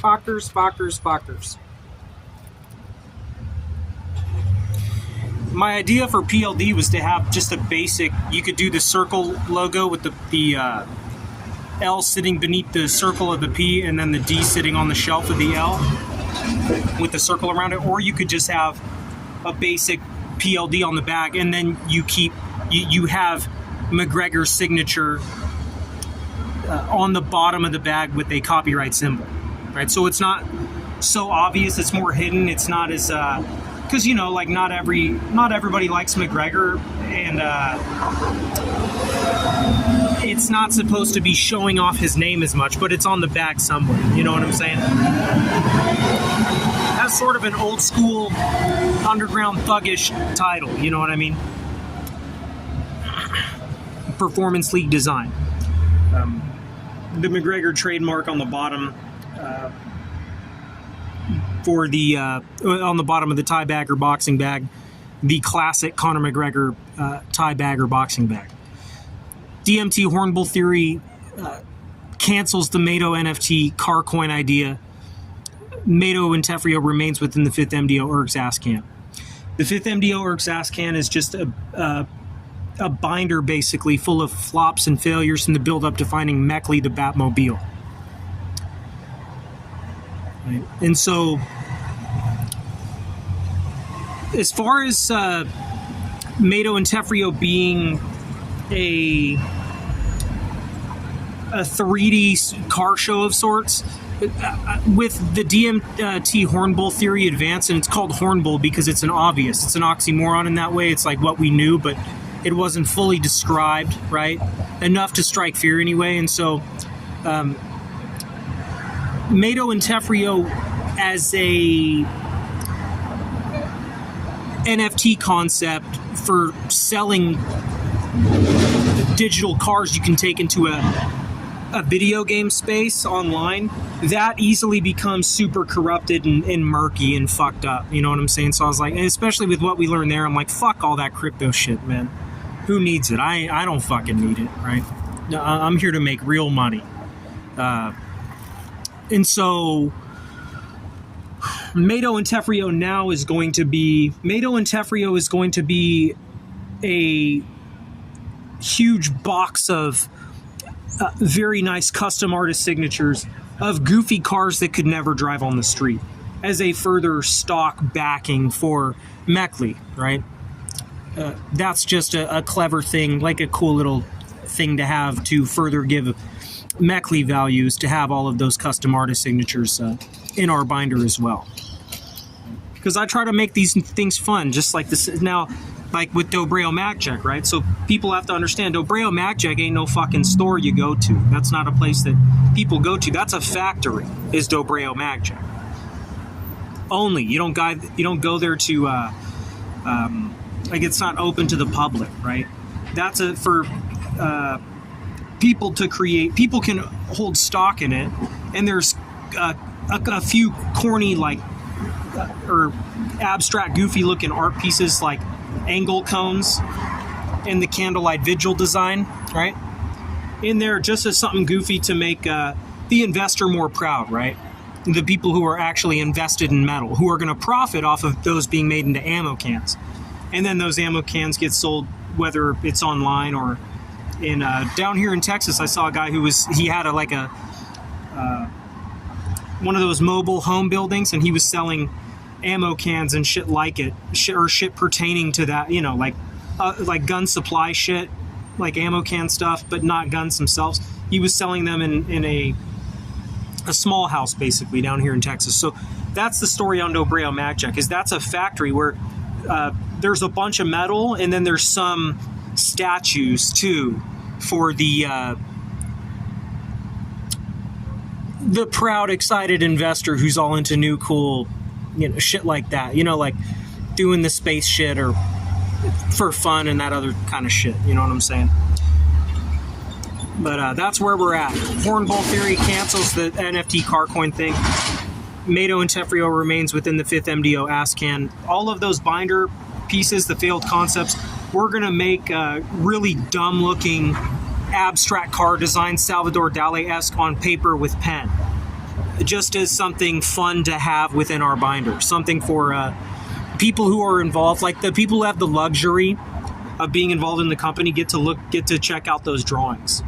Fuckers. My idea for PLD was to have just a basic, you could do the circle logo with the L sitting beneath the circle of the P and then the D sitting on the shelf of the L with the circle around it, or you could just have a basic PLD on the bag and then you have McGregor's signature on the bottom of the bag with a copyright symbol, right? So it's not so obvious, it's more hidden, it's not as because like not everybody likes McGregor, and it's not supposed to be showing off his name as much, but it's on the bag somewhere. You know what I'm saying? That's sort of an old school underground thuggish title. You know what I mean? Performance League design. The McGregor trademark on the bottom. For the on the bottom of the tie bag or boxing bag, the classic Conor McGregor tie bag or boxing bag. DMT Hornbull theory cancels the Mato NFT car coin idea. Mato and Tefrio remains within the 5th MDO Ergs ass can. The 5th MDO Ergs ass can is just a binder basically full of flops and failures in the build-up to finding Meckley the Batmobile. Right. And so, as far as Mato and Tefrio being a 3D car show of sorts, with the DMT Hornbull theory advance, and it's called Hornbull because it's an oxymoron in that way. It's like what we knew, but it wasn't fully described, right? Enough to strike fear anyway. And so, Mato and Tefrio as a NFT concept for selling digital cars you can take into a video game space online, that easily becomes super corrupted and murky and fucked up. You know what I'm saying? So I was like, and especially with what we learned there, I'm like, fuck all that crypto shit, man. Who needs it? I don't fucking need it, right? I'm here to make real money. And so Mato and Tefrio is going to be a huge box of very nice custom artist signatures of goofy cars that could never drive on the street as a further stock backing for Meckley, right? That's just a clever thing, like a cool little thing to have to further give Meckley values, to have all of those custom artist signatures in our binder as well. Because I try to make these things fun, just like this now, like with Dobreo MacJack, right? So people have to understand, Dobreo MacJack ain't no fucking store you go to. That's not a place that people go to. That's a factory, is Dobreo MacJack. Only. You don't go there to, like, it's not open to the public, right? That's for people to create. People can hold stock in it, and there's a few corny, like, or abstract, goofy-looking art pieces like angle cones and the candlelight vigil design, right? In there just as something goofy to make the investor more proud, right? The people who are actually invested in metal, who are going to profit off of those being made into ammo cans. And then those ammo cans get sold, whether it's online or in down here in Texas. I saw a guy he had one of those mobile home buildings, and he was selling ammo cans and shit like it, shit pertaining to that, like gun supply shit, like ammo can stuff, but not guns themselves. He was selling them in a small house, basically, down here in Texas. So that's the story on Dobreo MacJack, is that's a factory where there's a bunch of metal, and then there's some statues too for the proud, excited investor who's all into new, cool, shit like that. Like doing the space shit or for fun and that other kind of shit. You know what I'm saying? But that's where we're at. Hornbull theory cancels the NFT car coin thing. Mato and Tefrio remains within the 5th MDO ASCAN. All of those binder pieces, the failed concepts, we're going to make really dumb-looking abstract car design, Salvador Dali-esque, on paper with pen. just as something fun to have within our binder, something for people who are involved, like the people who have the luxury of being involved in the company, get to check out those drawings.